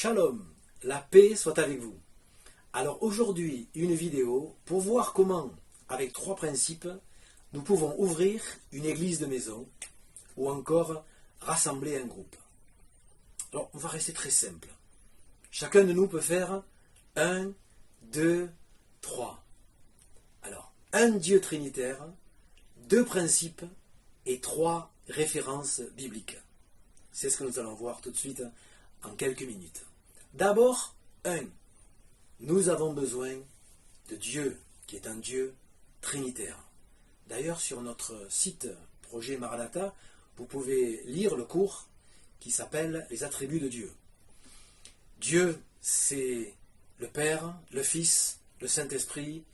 Shalom, la paix soit avec vous. Alors aujourd'hui, une vidéo pour voir comment, avec 3 principes, nous pouvons ouvrir une église de maison ou encore rassembler un groupe. Alors on va rester très simple. Chacun de nous peut faire 1, 2, 3. Alors, un Dieu trinitaire, 2 principes et 3 références bibliques. C'est ce que nous allons voir tout de suite en quelques minutes. D'abord, 1. Nous avons besoin de Dieu, qui est un Dieu trinitaire. D'ailleurs, sur notre site Projet Maranatha, vous pouvez lire le cours qui s'appelle Les attributs de Dieu. Dieu, c'est le Père, le Fils, le Saint-Esprit,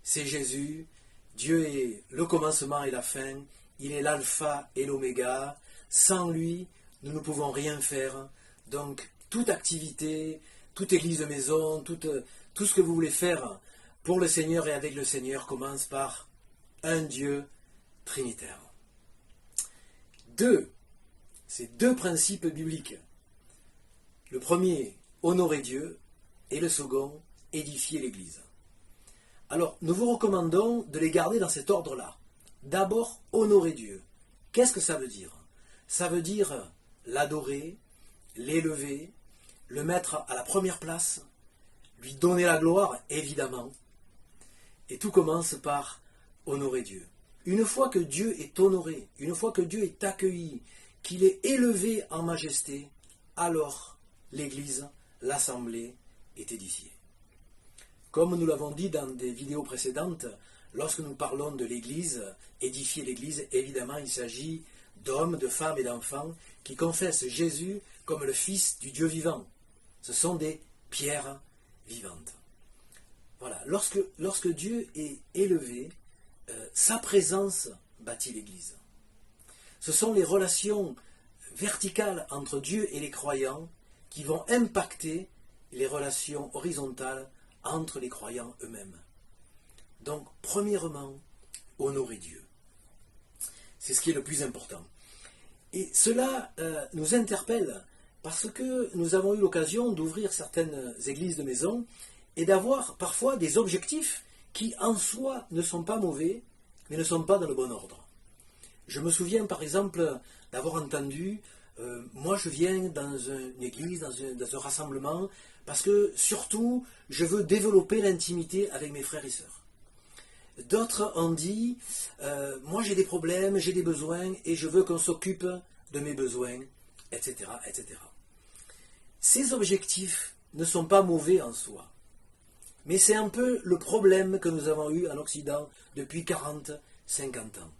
c'est Jésus. Dieu est le commencement et la fin. Il est l'alpha et l'oméga. Sans lui, nous ne pouvons rien faire. Donc, toute activité, toute église de maison, tout ce que vous voulez faire pour le Seigneur et avec le Seigneur commence par un Dieu trinitaire. 2. C'est 2 principes bibliques. Le premier, honorer Dieu, et le second, édifier l'Église. Alors, nous vous recommandons de les garder dans cet ordre-là. D'abord, honorer Dieu. Qu'est-ce que ça veut dire? Ça veut dire l'adorer, l'élever, le mettre à la première place, lui donner la gloire, évidemment. Et tout commence par honorer Dieu. Une fois que Dieu est honoré, une fois que Dieu est accueilli, qu'il est élevé en majesté, alors l'Église, l'Assemblée est édifiée. Comme nous l'avons dit dans des vidéos précédentes, lorsque nous parlons de l'Église, édifier l'Église, évidemment il s'agit d'hommes, de femmes et d'enfants qui confessent Jésus comme le Fils du Dieu vivant. Ce sont des pierres vivantes. Voilà. Lorsque Dieu est élevé, sa présence bâtit l'Église. Ce sont les relations verticales entre Dieu et les croyants qui vont impacter les relations horizontales entre les croyants eux-mêmes. Donc, premièrement, honorer Dieu. C'est ce qui est le plus important. Et cela nous interpelle parce que nous avons eu l'occasion d'ouvrir certaines églises de maison et d'avoir parfois des objectifs qui en soi ne sont pas mauvais, mais ne sont pas dans le bon ordre. Je me souviens par exemple d'avoir entendu moi je viens dans une église, dans un rassemblement, parce que surtout je veux développer l'intimité avec mes frères et sœurs. D'autres ont dit moi j'ai des problèmes, j'ai des besoins et je veux qu'on s'occupe de mes besoins, etc., etc. Ces objectifs ne sont pas mauvais en soi. Mais c'est un peu le problème que nous avons eu en Occident depuis 40, 50 ans.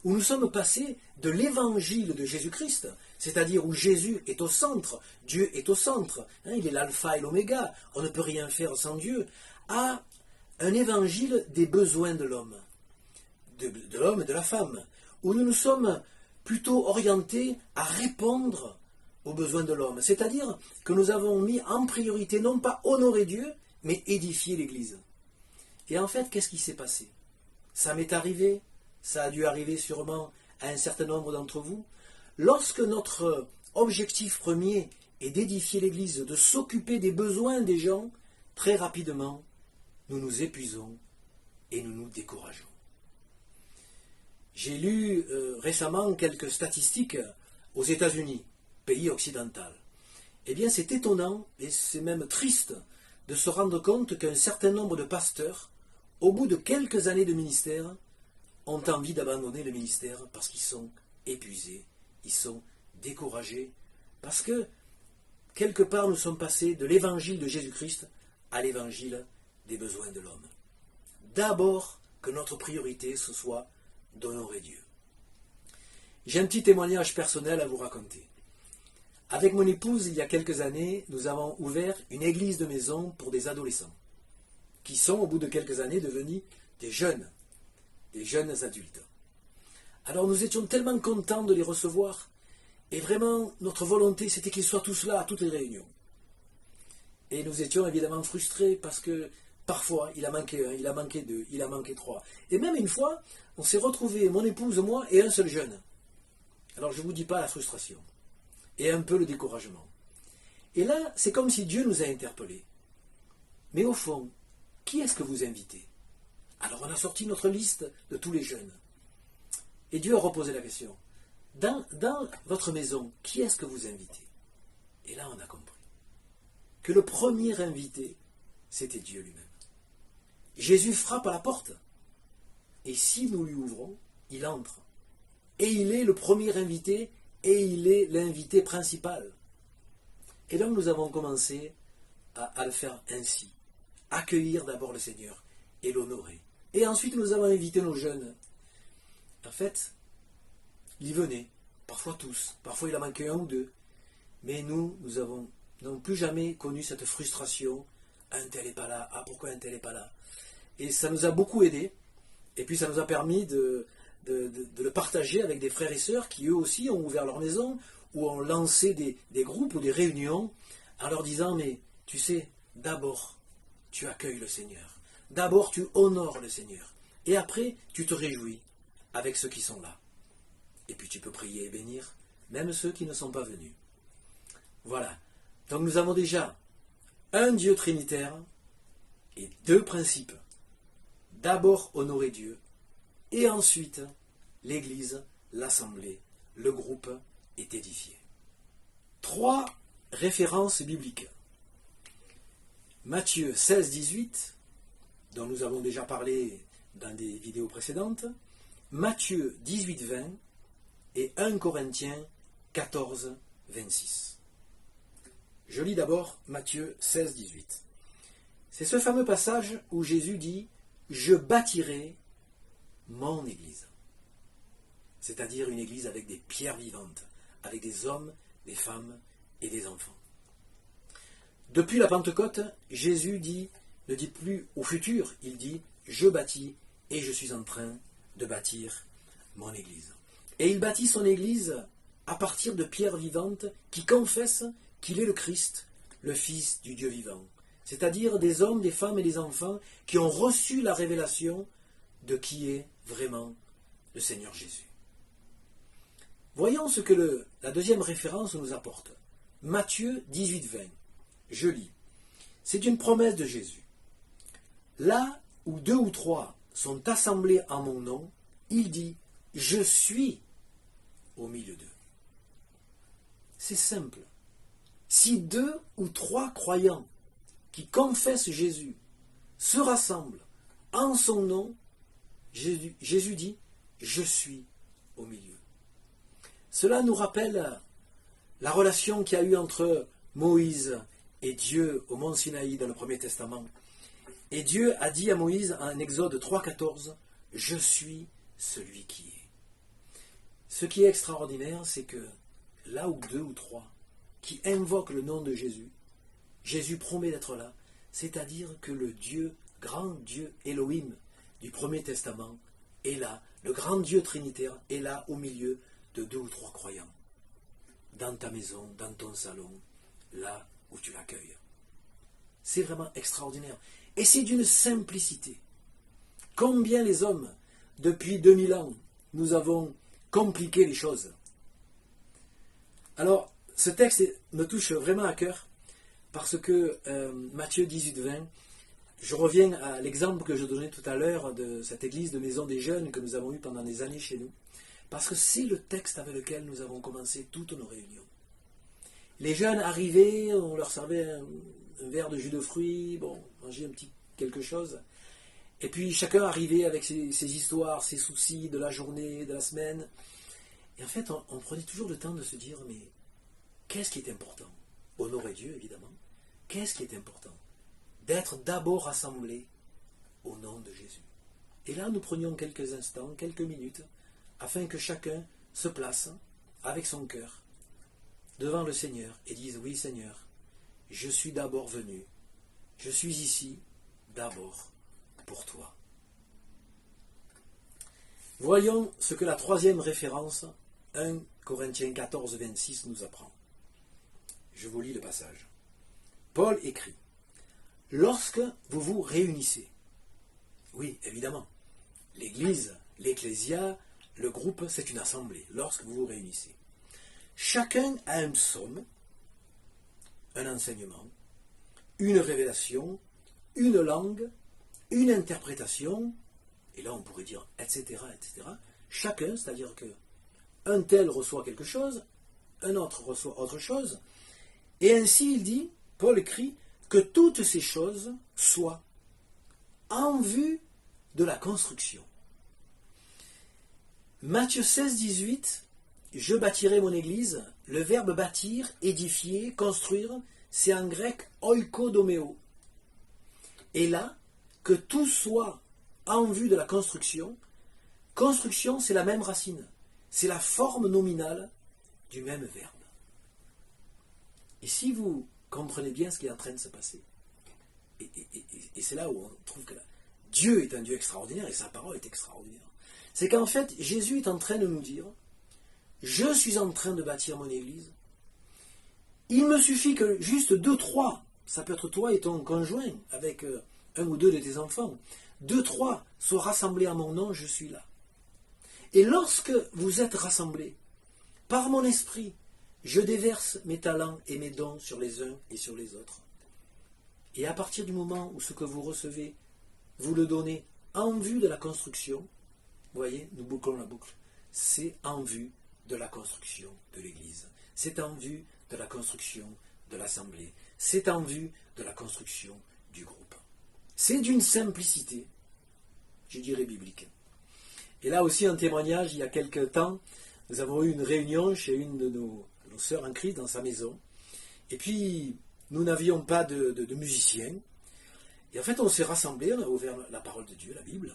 Où nous sommes passés de l'évangile de Jésus-Christ, c'est-à-dire où Jésus est au centre, Dieu est au centre, il est l'alpha et l'oméga, on ne peut rien faire sans Dieu, à un évangile des besoins de l'homme, de l'homme et de la femme, où nous nous sommes plutôt orientés à répondre aux besoins de l'homme. C'est-à-dire que nous avons mis en priorité non pas honorer Dieu, mais édifier l'Église. Et en fait, qu'est-ce qui s'est passé? Ça m'est arrivé, ça a dû arriver sûrement à un certain nombre d'entre vous. Lorsque notre objectif premier est d'édifier l'Église, de s'occuper des besoins des gens, très rapidement, nous nous épuisons et nous nous décourageons. J'ai lu récemment quelques statistiques aux États-Unis, pays occidental. Eh bien, c'est étonnant et c'est même triste de se rendre compte qu'un certain nombre de pasteurs, au bout de quelques années de ministère, ont envie d'abandonner le ministère parce qu'ils sont épuisés, ils sont découragés, parce que, quelque part, nous sommes passés de l'évangile de Jésus-Christ à l'évangile des besoins de l'homme. D'abord, que notre priorité, ce soit d'honorer Dieu. J'ai un petit témoignage personnel à vous raconter. Avec mon épouse, il y a quelques années, nous avons ouvert une église de maison pour des adolescents, qui sont, au bout de quelques années, devenus des jeunes adultes. Alors nous étions tellement contents de les recevoir, et vraiment, notre volonté, c'était qu'ils soient tous là, à toutes les réunions. Et nous étions évidemment frustrés, parce que parfois, il a manqué un, il a manqué 2, il a manqué 3. Et même une fois, on s'est retrouvés, mon épouse, moi, et un seul jeune. Alors je ne vous dis pas la frustration. Et un peu le découragement. Et là, c'est comme si Dieu nous a interpellés. Mais au fond, qui est-ce que vous invitez? Alors on a sorti notre liste de tous les jeunes. Et Dieu a reposé la question. Dans votre maison, qui est-ce que vous invitez? Et là, on a compris que le premier invité, c'était Dieu lui-même. Jésus frappe à la porte. Et si nous lui ouvrons, il entre. Et il est le premier invité, et il est l'invité principal. Et donc nous avons commencé à le faire ainsi. Accueillir d'abord le Seigneur et l'honorer. Et ensuite nous avons invité nos jeunes. En fait, ils venaient, parfois tous, parfois il en manquait un ou deux. Mais nous n'avons plus jamais connu cette frustration. Un tel n'est pas là, ah pourquoi un tel n'est pas là? Et ça nous a beaucoup aidés. Et puis ça nous a permis de le partager avec des frères et sœurs qui eux aussi ont ouvert leur maison ou ont lancé des groupes ou des réunions en leur disant, mais tu sais, d'abord tu accueilles le Seigneur, d'abord tu honores le Seigneur, et après tu te réjouis avec ceux qui sont là. Et puis tu peux prier et bénir, même ceux qui ne sont pas venus. Voilà. Donc nous avons déjà un Dieu trinitaire et deux principes. D'abord honorer Dieu, et ensuite l'Église, l'Assemblée, le groupe est édifié. 3 références bibliques. Matthieu 16, 18, dont nous avons déjà parlé dans des vidéos précédentes, Matthieu 18, 20 et 1 Corinthiens 14, 26. Je lis d'abord Matthieu 16, 18. C'est ce fameux passage où Jésus dit « Je bâtirai mon Église ». C'est-à-dire une Église avec des pierres vivantes, avec des hommes, des femmes et des enfants. Depuis la Pentecôte, Jésus ne dit plus au futur, il dit « Je bâtis et je suis en train de bâtir mon Église ». Et il bâtit son Église à partir de pierres vivantes qui confessent qu'il est le Christ, le Fils du Dieu vivant. C'est-à-dire des hommes, des femmes et des enfants qui ont reçu la révélation de qui est vraiment le Seigneur Jésus. Voyons ce que la deuxième référence nous apporte. Matthieu 18, 20. Je lis. C'est une promesse de Jésus. Là où 2 ou 3 sont assemblés en mon nom, il dit, je suis au milieu d'eux. C'est simple. Si 2 ou 3 croyants qui confessent Jésus se rassemblent en son nom, Jésus dit, je suis au milieu. Cela nous rappelle la relation qu'il y a eu entre Moïse et Dieu au mont Sinaï dans le Premier Testament. Et Dieu a dit à Moïse en Exode 3,14, « Je suis celui qui est ». Ce qui est extraordinaire, c'est que là où 2 ou 3 qui invoquent le nom de Jésus, Jésus promet d'être là, c'est-à-dire que le Dieu, grand Dieu Elohim du Premier Testament est là, le grand Dieu trinitaire est là au milieu de 2 ou 3 croyants, dans ta maison, dans ton salon, là où tu l'accueilles. C'est vraiment extraordinaire. Et c'est d'une simplicité. Combien les hommes, depuis 2000 ans, nous avons compliqué les choses. Alors, ce texte me touche vraiment à cœur, parce que Matthieu 18, 20, je reviens à l'exemple que je donnais tout à l'heure de cette église de Maison des Jeunes que nous avons eue pendant des années chez nous. Parce que c'est le texte avec lequel nous avons commencé toutes nos réunions. Les jeunes arrivaient, on leur servait un verre de jus de fruits, bon, manger un petit quelque chose. Et puis chacun arrivait avec ses histoires, ses soucis de la journée, de la semaine. Et en fait, on prenait toujours le temps de se dire, mais qu'est-ce qui est important? Honorer Dieu, évidemment. Qu'est-ce qui est important? D'être d'abord rassemblés au nom de Jésus. Et là, nous prenions quelques instants, quelques minutes, afin que chacun se place avec son cœur devant le Seigneur et dise, oui Seigneur, je suis d'abord venu, je suis ici d'abord pour toi. Voyons ce que la troisième référence, 1 Corinthiens 14, 26, nous apprend. Je vous lis le passage. Paul écrit, « Lorsque vous vous réunissez, oui, évidemment, l'Église, l'Ecclésia, le groupe, c'est une assemblée, lorsque vous vous réunissez. Chacun a un psaume, un enseignement, une révélation, une langue, une interprétation, et là on pourrait dire etc., etc. Chacun, c'est-à-dire que un tel reçoit quelque chose, un autre reçoit autre chose, et ainsi il dit, Paul écrit, que toutes ces choses soient en vue de la construction. Matthieu 16, 18, je bâtirai mon église, le verbe bâtir, édifier, construire, c'est en grec oikodomeo. Et là, que tout soit en vue de la construction, construction c'est la même racine, c'est la forme nominale du même verbe. Et si vous comprenez bien ce qui est en train de se passer, et c'est là où on trouve que Dieu est un Dieu extraordinaire et sa parole est extraordinaire, c'est qu'en fait Jésus est en train de nous dire, je suis en train de bâtir mon église, il me suffit que juste 2, 3, ça peut être toi et ton conjoint, avec un ou deux de tes enfants, 2, 3 soient rassemblés à mon nom, je suis là. Et lorsque vous êtes rassemblés, par mon esprit, je déverse mes talents et mes dons sur les uns et sur les autres. Et à partir du moment où ce que vous recevez, vous le donnez en vue de la construction, vous voyez, nous bouclons la boucle, c'est en vue de la construction de l'Église. C'est en vue de la construction de l'Assemblée. C'est en vue de la construction du groupe. C'est d'une simplicité, je dirais, biblique. Et là aussi, un témoignage, il y a quelque temps, nous avons eu une réunion chez une de nos sœurs en Christ dans sa maison. Et puis, nous n'avions pas de musiciens. Et en fait, on s'est rassemblés, on a ouvert la parole de Dieu, la Bible.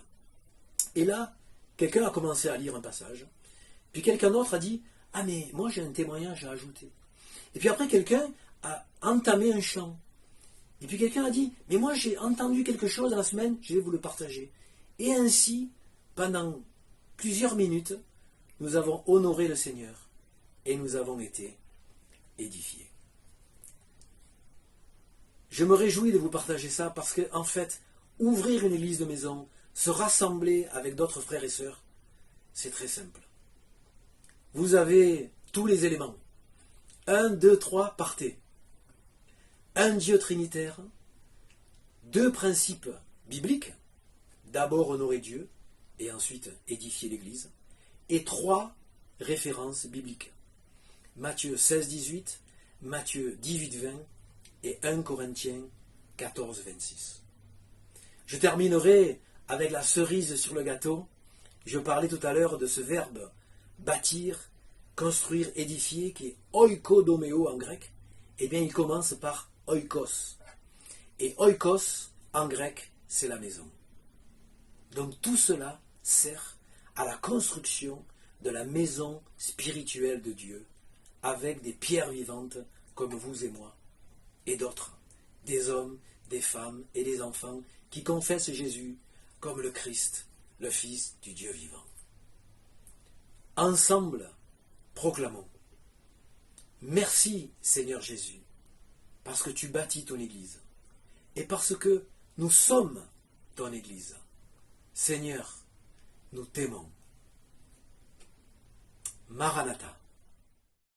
Et là, quelqu'un a commencé à lire un passage. Puis quelqu'un d'autre a dit, « Ah mais moi j'ai un témoignage à ajouter. » Et puis après, quelqu'un a entamé un chant. Et puis quelqu'un a dit, « Mais moi j'ai entendu quelque chose dans la semaine, je vais vous le partager. » Et ainsi, pendant plusieurs minutes, nous avons honoré le Seigneur et nous avons été édifiés. Je me réjouis de vous partager ça parce que, en fait, ouvrir une église de maison, se rassembler avec d'autres frères et sœurs, c'est très simple. Vous avez tous les éléments. 1, 2, 3, partez. Un Dieu trinitaire, 2 principes bibliques, d'abord honorer Dieu et ensuite édifier l'Église, et 3 références bibliques. Matthieu 16, 18, Matthieu 18, 20 et 1 Corinthiens 14, 26. Je terminerai avec la cerise sur le gâteau. Je parlais tout à l'heure de ce verbe bâtir, construire, édifier, qui est oikodomeo en grec. Eh bien, il commence par oikos. Et oikos, en grec, c'est la maison. Donc tout cela sert à la construction de la maison spirituelle de Dieu, avec des pierres vivantes comme vous et moi, et d'autres, des hommes, des femmes et des enfants qui confessent Jésus comme le Christ, le Fils du Dieu vivant. Ensemble, proclamons. Merci Seigneur Jésus, parce que tu bâtis ton Église, et parce que nous sommes ton Église. Seigneur, nous t'aimons. Maranatha.